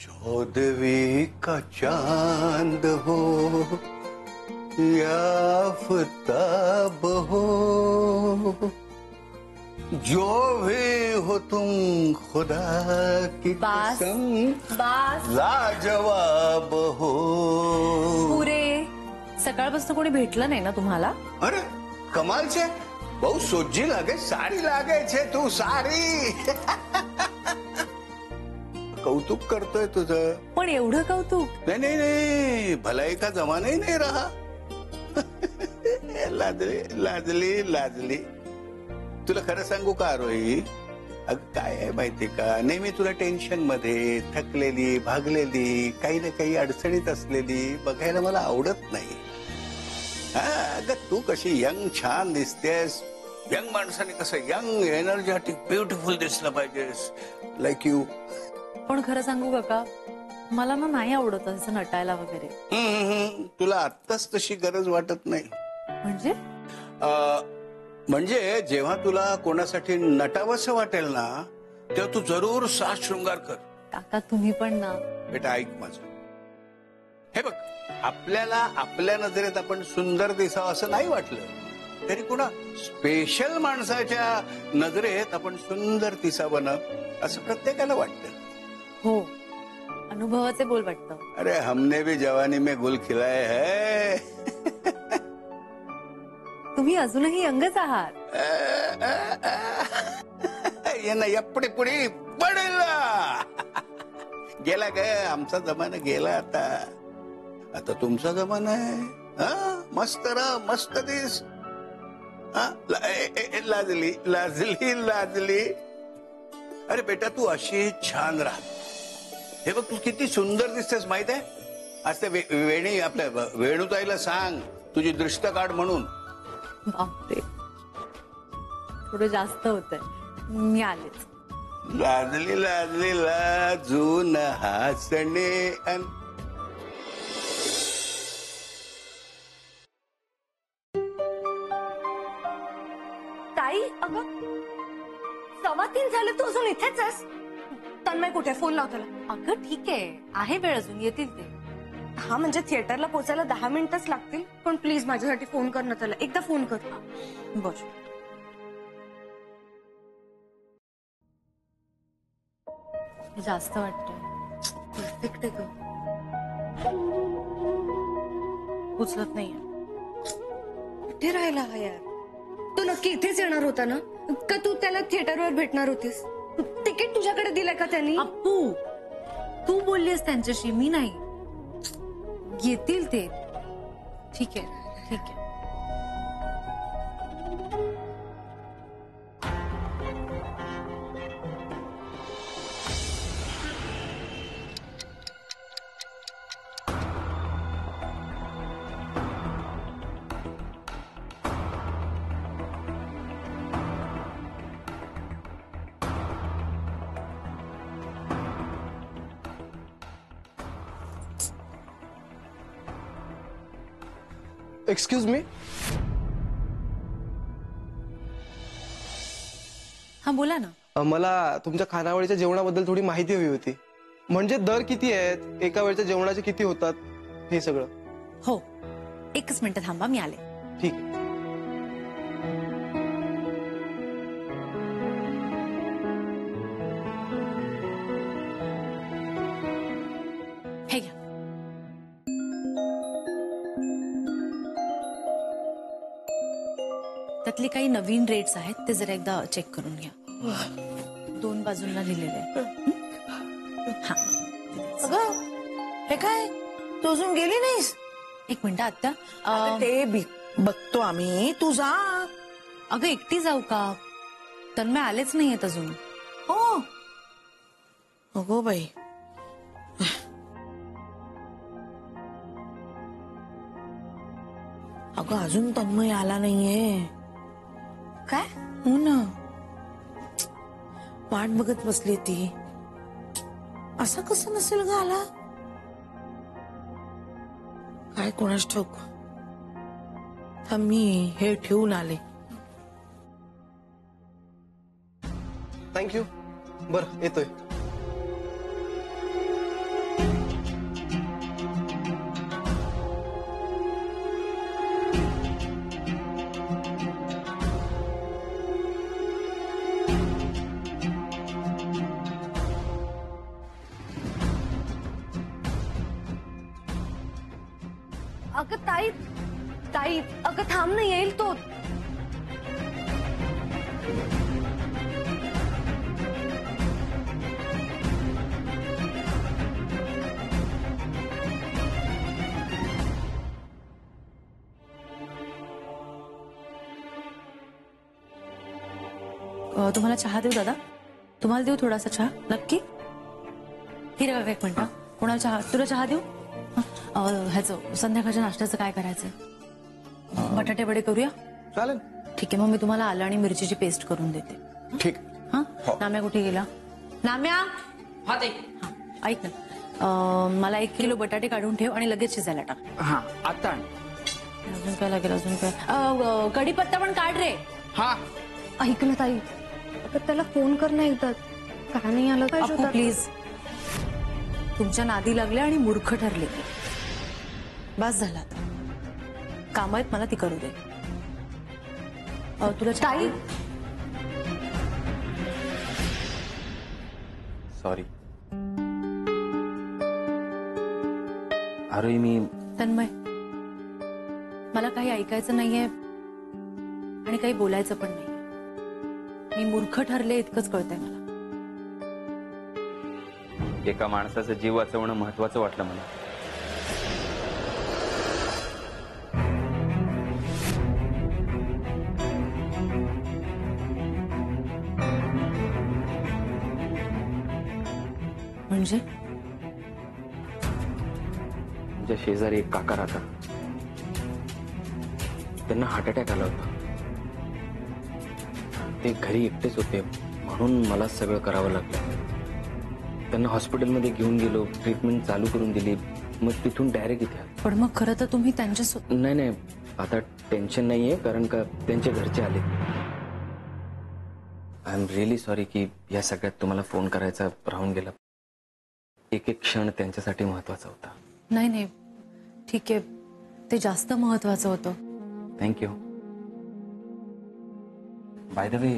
चौदहवीं का चांद हो या आफताब हो, जो भी हो तुम खुदा की कसम लाजवाब हो. पुरे सकाळपासून कोणी भेटलं नाही ना तुम्हाला? अरे कमाल छे, बहु सोजी लागे, सारी लागे छे तू सारी. कौतुक करतोय तुझं. पण एवढं कौतुक? नाही नाही नाही, भलाई का जमाना ही नाही रहा. लाजली लाजली लाजली. तुला खरं सांगू का रोही, अगं काय आहे माहिती का, नेहमी तुला टेन्शन मध्ये थकलेली भागलेली काही ना काही अडचणीत असलेली बघायला मला आवडत नाही. अगं तू कशी यंग छान दिसतेस. यंग माणसाने कसं यंग एनर्जेटिक ब्युटिफुल दिसलं पाहिजेस, लाईक यू. पण खरं सांगू काका, मला ना नाही आवडत असं नटायला वगैरे. तुला आत्ताच तशी गरज वाटत नाही. म्हणजे जेव्हा तुला कोणासाठी नटावंसं वाटेल ना, तेव्हा तू जरूर साज शृंगार कर. काका तुम्ही पण ना. बेटा ऐक माझं, हे बघ, आपल्याला आपल्या नजरेत आपण सुंदर दिसावं असं नाही वाटलं तरी कोणा स्पेशल माणसाच्या नजरेत आपण सुंदर दिसावं ना असं प्रत्येकाला वाटतं. हो, अनुभवाचे बोल वाटतं. अरे हमने भी जवानी में गुल खिलाए है. तुम्ही अजूनही यंगच आहात. ये ना एपढे पुढे पडेला. गेला काय आमचा जमाना, गेला आता. आता तुमचा जमाना आहे. मस्त रहा, मस्त दिस. लाजली लाजली लाजली. अरे बेटा तू अशी छान राहा. हे बघ तू किती सुंदर दिसतेस माहित आहे. आज त्या वेणी आपल्या वेणुताईला सांग तुझी दृष्ट काढ म्हणून. बापरे, थोडं जास्त होतंय. मी आलेच. लाजली लाजली लाजून हसणे. ताई, अगं 3:15 झाले, तू अजून इथेच आहेस? तन्मय कुठे? फोन लाव त्याला. अगं ठीक आहे वेळ अजून, येतील ते. हा म्हणजे थिएटरला पोहोचायला 10 मिनिटच लागतील, पण प्लीज माझ्यासाठी फोन कर ना त्याला. एकदा फोन कर. बर. जास्त वाटतंय. परफेक्ट आहे ग. उचलत नाहीये. कुठे राहिला हा यार? तू नक्की इथेच येणार होता ना? का तू त्याला थिएटरवर भेटणार होतीस? तिकीट तुझ्याकडे दिलंय का त्यांनी? अप्पू, तू बोललीस त्यांच्याशी, मी नाही. येतील ते. ठीक आहे ठीक आहे. Excuse me. हा बोला ना. मला तुमच्या खानावळीच्या जेवणाबद्दल थोडी माहिती हवी होती. म्हणजे दर किती आहेत, एका वेळच्या जेवणाचे किती होतात, हे सगळं. हो, एकच मिनिट थांबा, मी आले. ठीक. हे घ्या. त्यातले काही नवीन रेट्स आहेत, ते जरा एकदा चेक करून घ्या. 2 बाजूंना लिहिलेले आहे. हा. अगं हे काय, तू अजून गेली नाहीस? एक मिनिट आत्या. ते बघतो आम्ही, तू जा. अगं एकटी जाऊ का? तर मी आलेच नाहीयेत अजून. हो. अगो बाई. अगं अजून तन्मय आला नाहीये. काय? हो ना, वाट बघत बसली ती. असं कसं नसेल ग आला? काय कोणास ठाऊक. थांब, मी हे ठेवून आले. थँक्यू. बरं येतोय. अगं ताई ताई अगं थांब ना, येईल तो. तुम्हाला चहा देऊ दादा? तुम्हाला देऊ थोडासा चहा? नक्की? हिरे काका एक मिनिट. कोणाला चहा? तुला चहा देऊ? ह्याचं संध्याकाळच्या नाश्त्याचं काय करायचं? बटाटे वडे करूया? चालेल. ठीक आहे, मग मी तुम्हाला आलं आणि मिरचीची पेस्ट करून देते. ठीक. हा. नाम्या कुठे गेला? नाम्या, हा ते ऐक ना, मला 1 किलो बटाटे काढून ठेव आणि लगेच शिजायला टाक. हा आता आण. अजून काय लागेल? अजून काय? कढीपत्ता पण काढ रे. हा ऐक ना ताई, अगं त्याला फोन कर ना एकदा. का नाही आलं पाहिजे अप्पू होतं? प्लीज, तुमच्या नादी लागले आणि मूर्ख ठरले. बस झाला आता. काम आहेत मला, ती करू दे. तुला ताई सॉरी. अरे मी तन्मय, मला काही ऐकायचं नाहीये आणि काही बोलायचं पण नाही. मी मूर्ख ठरले इतकंच कळतंय मला. एका माणसाचा जीव वाचवणं महत्वाचं वाटलं मला. म्हणजे तुमच्या शेजारी एक काका राहतात. त्यांना हार्ट अटॅक आला होता. ते घरी एकटेच होते म्हणून मला सगळं करावं लागलं. त्यांना हॉस्पिटलमध्ये घेऊन गेलो, ट्रीटमेंट चालू करून दिली, मग तिथून डायरेक्ट इथे आलो. पण मग खरं तर तुम्ही त्यांच्यासोबत. नाही, आता टेन्शन नाहीये कारण का त्यांचे घरचे आले. आय एम रिअली सॉरी की या सगळ्यात तुम्हाला फोन करायचा राहून गेला. एक एक क्षण त्यांच्यासाठी महत्वाचा होता. नाही, ठीक आहे, ते जास्त महत्वाचं होतं. थँक्यू. बाय द वे,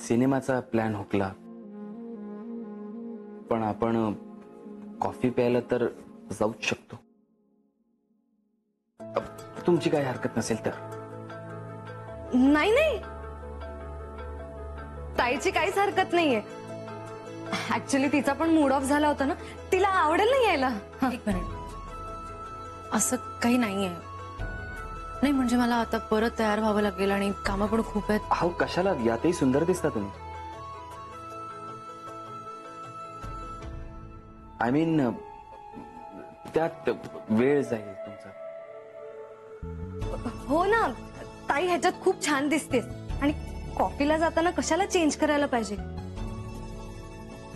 सिनेमाचा प्लॅन हुकला, पण आपण कॉफी प्यायला तर जाऊच शकतो. तुमची काही हरकत नसेल तर. नाही, ताईची काहीच हरकत नाहीये. ऍक्च्युली तिचा पण मूड ऑफ झाला होता ना, तिला आवडेल ना यायला. एक मिनिट, असं काही नाहीये. नाही म्हणजे मला आता परत तयार व्हावं लागेल आणि कामं पण खूप आहेत. अहो कशाला, यातही सुंदर दिसता तुम्ही. आय मीन त्यात वेळ जाईल तुमचा. हो ना ताई, ह्याच्यात खूप छान दिसतेस. आणि कॉफीला जाताना कशाला चेंज करायला पाहिजे?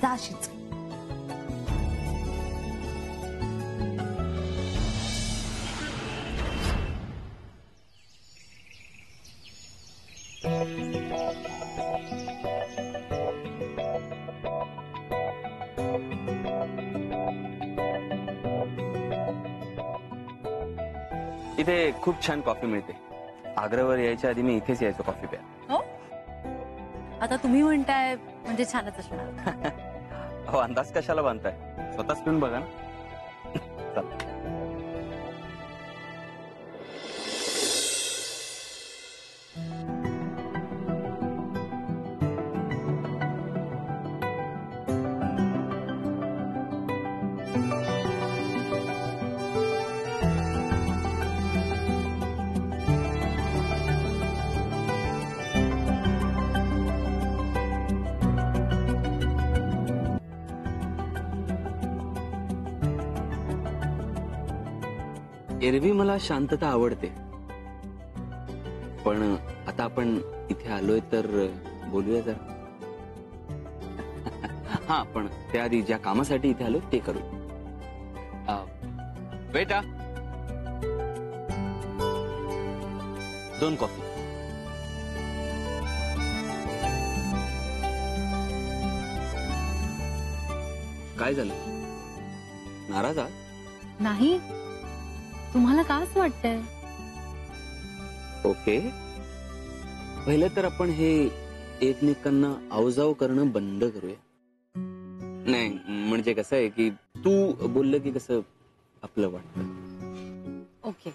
जा अशीच. इथे खूप छान कॉफी मिळते. आग्र्यावर यायच्या आधी मी इथेच यायचो कॉफी प्या. हो, आता तुम्ही म्हणताय म्हणजे छानच असणार. हो, अंदाज कशाला बांधताय? स्वतःच पिऊन बघा ना. चला. एरवी मला शांतता आवडते, पण आता आपण इथे आलोय तर बोलूया जरा. हा, पण त्याआधी ज्या कामासाठी इथे आलो ते करू. बेटा, 2 कॉफी. काय झालं? नाराज आहात? नाही, तुम्हाला का असं वाटतंय? ओके, पहिलं तर आपण हे एकमेकांना आवजाव करणं बंद करूया. नाही म्हणजे कसं आहे की तू बोललं की कसं आपलं वाटतं. ओके.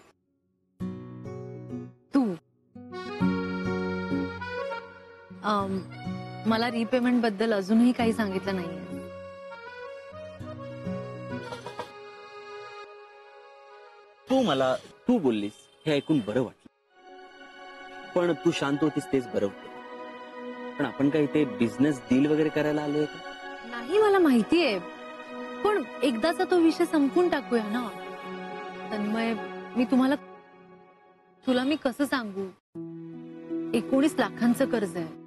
तू मला रिपेमेंट बद्दल अजूनही काही सांगितलं नाहीये. तू बोललीस हे ऐकून बरं वाटलं, पण तू शांत होतीस तेच बरं होतं. पण आपण काय इथे बिझनेस डील वगैरे करायला आलोय का? नाही, मला माहितीये, पण एकदाचा तो विषय संपून टाकूया ना. तन्मय, तुला मी कसं सांगू, 19 लाखांचं कर्ज आहे.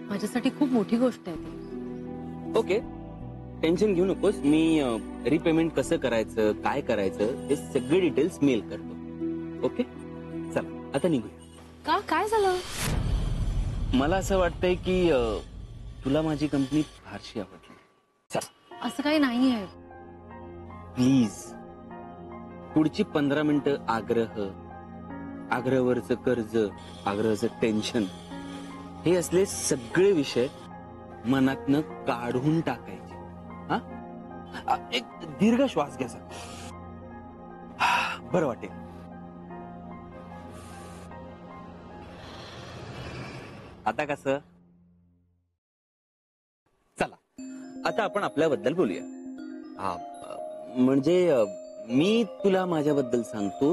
माझ्यासाठी खूप मोठी गोष्ट आहे ती. ओके, टेन्शन घेऊ नकोस. मी रिपेमेंट कसं करायचं, काय करायचं ते सगळे डिटेल्स मेल करतो. ओके, चला आता निघूया. का, काय झालं? मला असं वाटतंय की तुला माझी कंपनी फारशी आवडली. चल. असं काही नाहीये. प्लीज, पुढची 15 मिनिटं आग्रहवरचं कर्ज, आग्रहाचं टेन्शन, हे असले सगळे विषय मनातनं काढून टाकायचे. हा, एक दीर्घ श्वास घ्या. बरं वाटेल. आता कसं? चला आता आपण आपल्याबद्दल बोलूया. म्हणजे मी तुला माझ्याबद्दल सांगतो,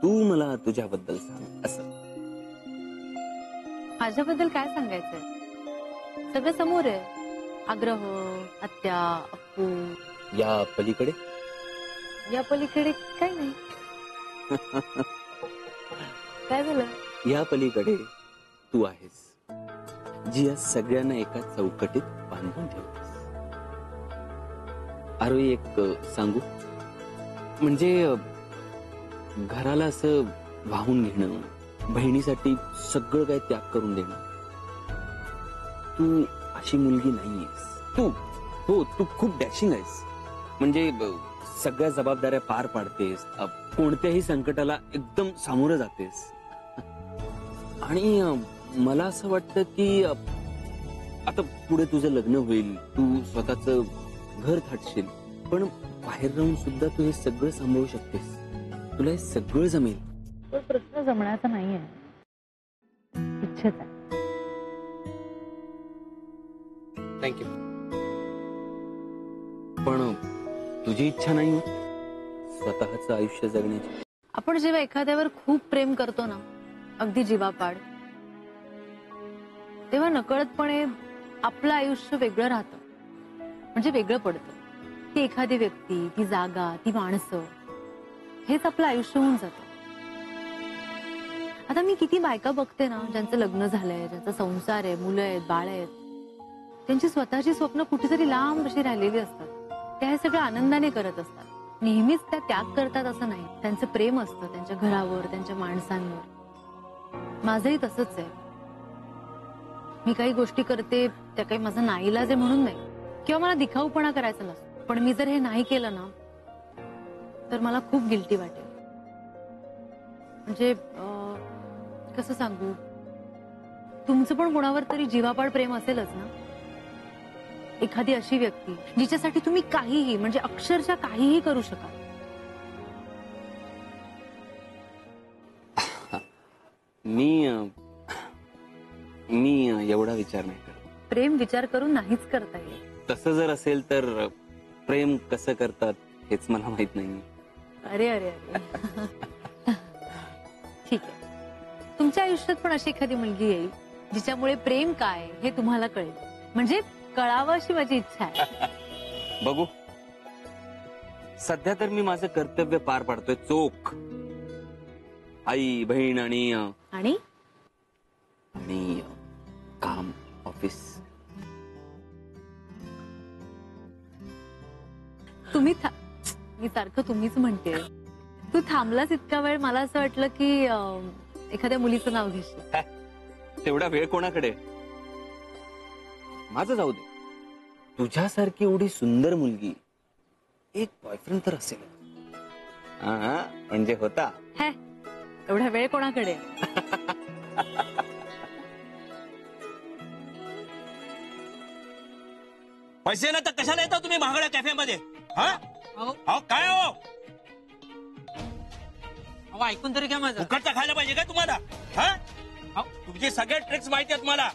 तू मला तुझ्याबद्दल सांग. असं. माझ्याबद्दल काय सांगायचंय? सगळं समोर आहे. आग्रह, आत्या, अप्पू. या पलीकडे? या पलीकडे काय नाही. काय झालं? या पलीकडे तू आहेस, जी या सगळ्यांना एका चौकटीत बांधून ठेवतेस. आरोही, एक सांगू, म्हणजे घराला असं वाहून घेणं, बहिणीसाठी सगळं काय त्याग करून देणं. तू अशी मुलगी नाहीयेस. तू खूप डॅशिंग आहेस. म्हणजे सगळ्या जबाबदाऱ्या पार पाडतेस, कोणत्याही संकटाला एकदम सामोरं जातेस. आणि मला असं वाटतं की आता पुढे तुझं लग्न होईल, तू स्वतःच घर थाटशील, पण बाहेर राहून सुद्धा तू हे सगळं सांभाळू शकतेस. तुला हे सगळं जमेल. पण प्रश्न जमण्याचा नाहीये, इच्छेचा आहे. थँक्यू. पण तुझी इच्छा नाही होत स्वतःचं आयुष्य जगण्याची? आपण जेव्हा एखाद्यावर खूप प्रेम करतो ना, अगदी जीवापाड, तेव्हा नकळतपणे आपलं आयुष्य वेगळं राहतं. म्हणजे वेगळं पडतं. ती एखादी व्यक्ती, ती जागा, ती माणसं, हेच आपलं आयुष्य होऊन जातं. आता मी किती बायका बघते ना, ज्यांचं लग्न झालंय, ज्यांचा संसार आहे, मुलं आहेत, बाळ आहेत, त्यांची स्वतःची स्वप्न कुठेतरी लांब अशी राहिलेली असतात. त्या हे सगळं आनंदाने करत असतात. नेहमीच त्या त्याग करतात असं नाही. त्यांचं प्रेम असतं त्यांच्या घरावर, त्यांच्या माणसांवर. माझंही तसंच आहे. मी काही गोष्टी करते त्या काही माझा नाईलाज आहे म्हणून नाही, किंवा मला दिखाऊपणा करायचा नसतो. पण मी जर हे नाही केलं ना, तर मला खूप गिल्टी वाटेल. म्हणजे कसं सांगू, तुमचं पण कोणावर तरी जीवापाड प्रेम असेलच ना. एखादी अशी व्यक्ती जिच्यासाठी तुम्ही काहीही, म्हणजे अक्षरशः काहीही करू शकाल. मी एवढा विचार नाही करत. प्रेम विचार करून नाहीच करता येईल. तसं जर असेल तर प्रेम कसं करतात हेच मला माहित नाही. अरे अरे अरे ठीक आहे. तुमच्या आयुष्यात पण अशी एखादी मुलगी येईल जिच्यामुळे प्रेम काय हे तुम्हाला कळेल. म्हणजे कळावं अशी माझी इच्छा आहे. बघू. सध्या तर मी माझं कर्तव्य पार पाडतोय चोख. आई, बहीण आणि काम, ऑफिस. मी सारखं तुम्हीच म्हणते. तू थांबलास इतका वेळ, मला असं वाटलं की एखाद्या मुलीचं नाव घेशील. तेवढा वेळ कोणाकडे? माझं जाऊ दे. तुझ्यासारखी एवढी सुंदर मुलगी, एक बॉयफ्रेंड तर असेल. म्हणजे होता. एवढा वेळ कोणाकडे? पैसे ना तर कशाला येता तुम्ही महागड्या कॅफेमध्ये? हा, अहो काय हो अहो ऐकून तरी घ्या माझं. फुकटचा खायला पाहिजे का तुम्हाला? हा अहो, तुमचे सगळे ट्रिक्स माहिती आहेत मला.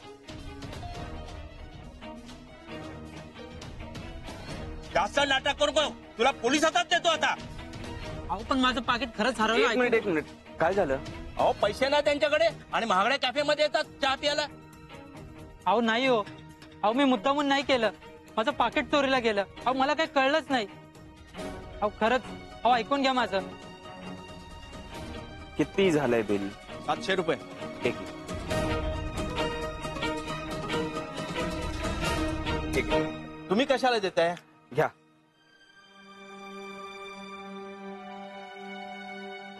जास्त नाटक करू नको. तुला पोलीस हातात देतो आता. अहो पण माझं पाकिट खरंच हरवलं. एक मिनिट काय झालं? अहो पैसे ना त्यांच्याकडे आणि महागड्या कॅफे मध्ये येतात चहा प्यायला. अहो नाही हो. अहो मी मुद्दामून नाही केलं. माझं पाकिट चोरीला गेलं. अहो मला काही कळलंच नाही. अहो खरंच. अहो ऐकून घ्या माझं. किती झालंय बिल? 700 रुपये. एक तुम्ही कशाला देताय? घ्या.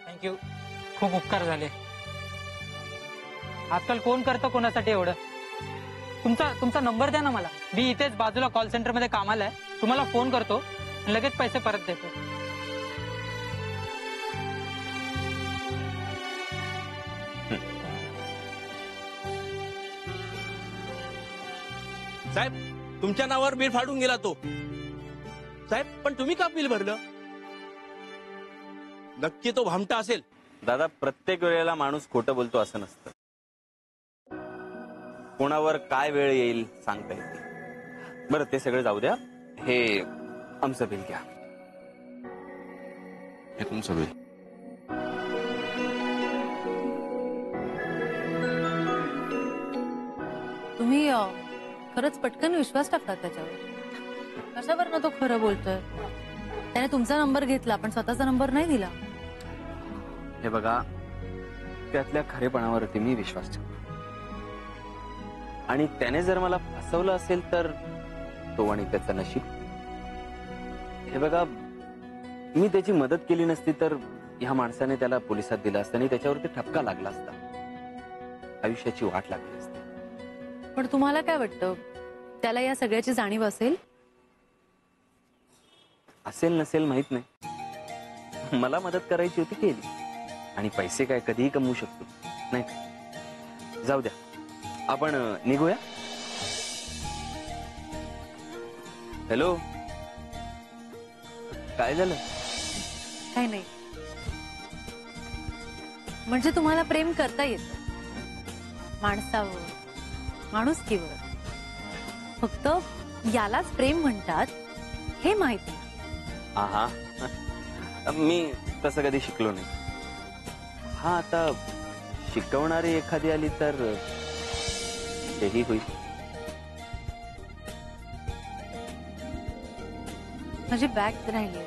थँक्यू. खूप उपकार झाले. आजकाल कोण करतं कोणासाठी एवढं. तुमचा नंबर द्या ना मला. मी इथेच बाजूला कॉल सेंटर मध्ये कामाला आहे. तुम्हाला फोन करतो आणि लगेच पैसे परत देतो. साहेब तुमच्या नावावर बिल फाडून गेला तो. साहेब पण तुम्ही का बिल भरलं? नक्की तो भामटा असेल. दादा, प्रत्येक वेळेला माणूस खोटं बोलतो असं नसतं. कोणावर काय वेळ येईल सांगता येते. बरं ते सगळं जाऊ द्या. हे आमचं बिल घ्या. हे तुमचं बिल. तुम्ही खरंच पटकन विश्वास टाकतात त्याच्यावर. कशावर ना तो खरं बोलतोय. त्याने तुमचा नंबर घेतला पण स्वतःचा नंबर नाही दिला. हे बघा, त्यातल्या खरेपणावरती मी विश्वास ठेवतो. आणि त्याने जर मला फसवलं असेल तर तो आणि त्याचं नशीब. हे बघा, मी त्याची मदत केली नसती तर ह्या माणसाने त्याला पोलिसात दिलं असतं आणि त्याच्यावरती ठपका लागला असता. आयुष्याची वाट लागली असती. पण तुम्हाला काय वाटतं, त्याला या सगळ्याची जाणीव असेल? असेल नसेल माहित नाही. मला मदत करायची होती, केली. आणि पैसे काय कधीही कमवू शकतो नाही का? जाऊ द्या, आपण निघूया. हॅलो, काय झालं? काही नाही. म्हणजे तुम्हाला प्रेम करता येतं माणसावर, माणुसकीवर. फक्त यालाच प्रेम म्हणतात हे माहिती. हा, मी तसं कधी शिकलो नाही. हा, आता शिकवणारी एखादी आली तर तेही होईल. माझी बॅग राहिली.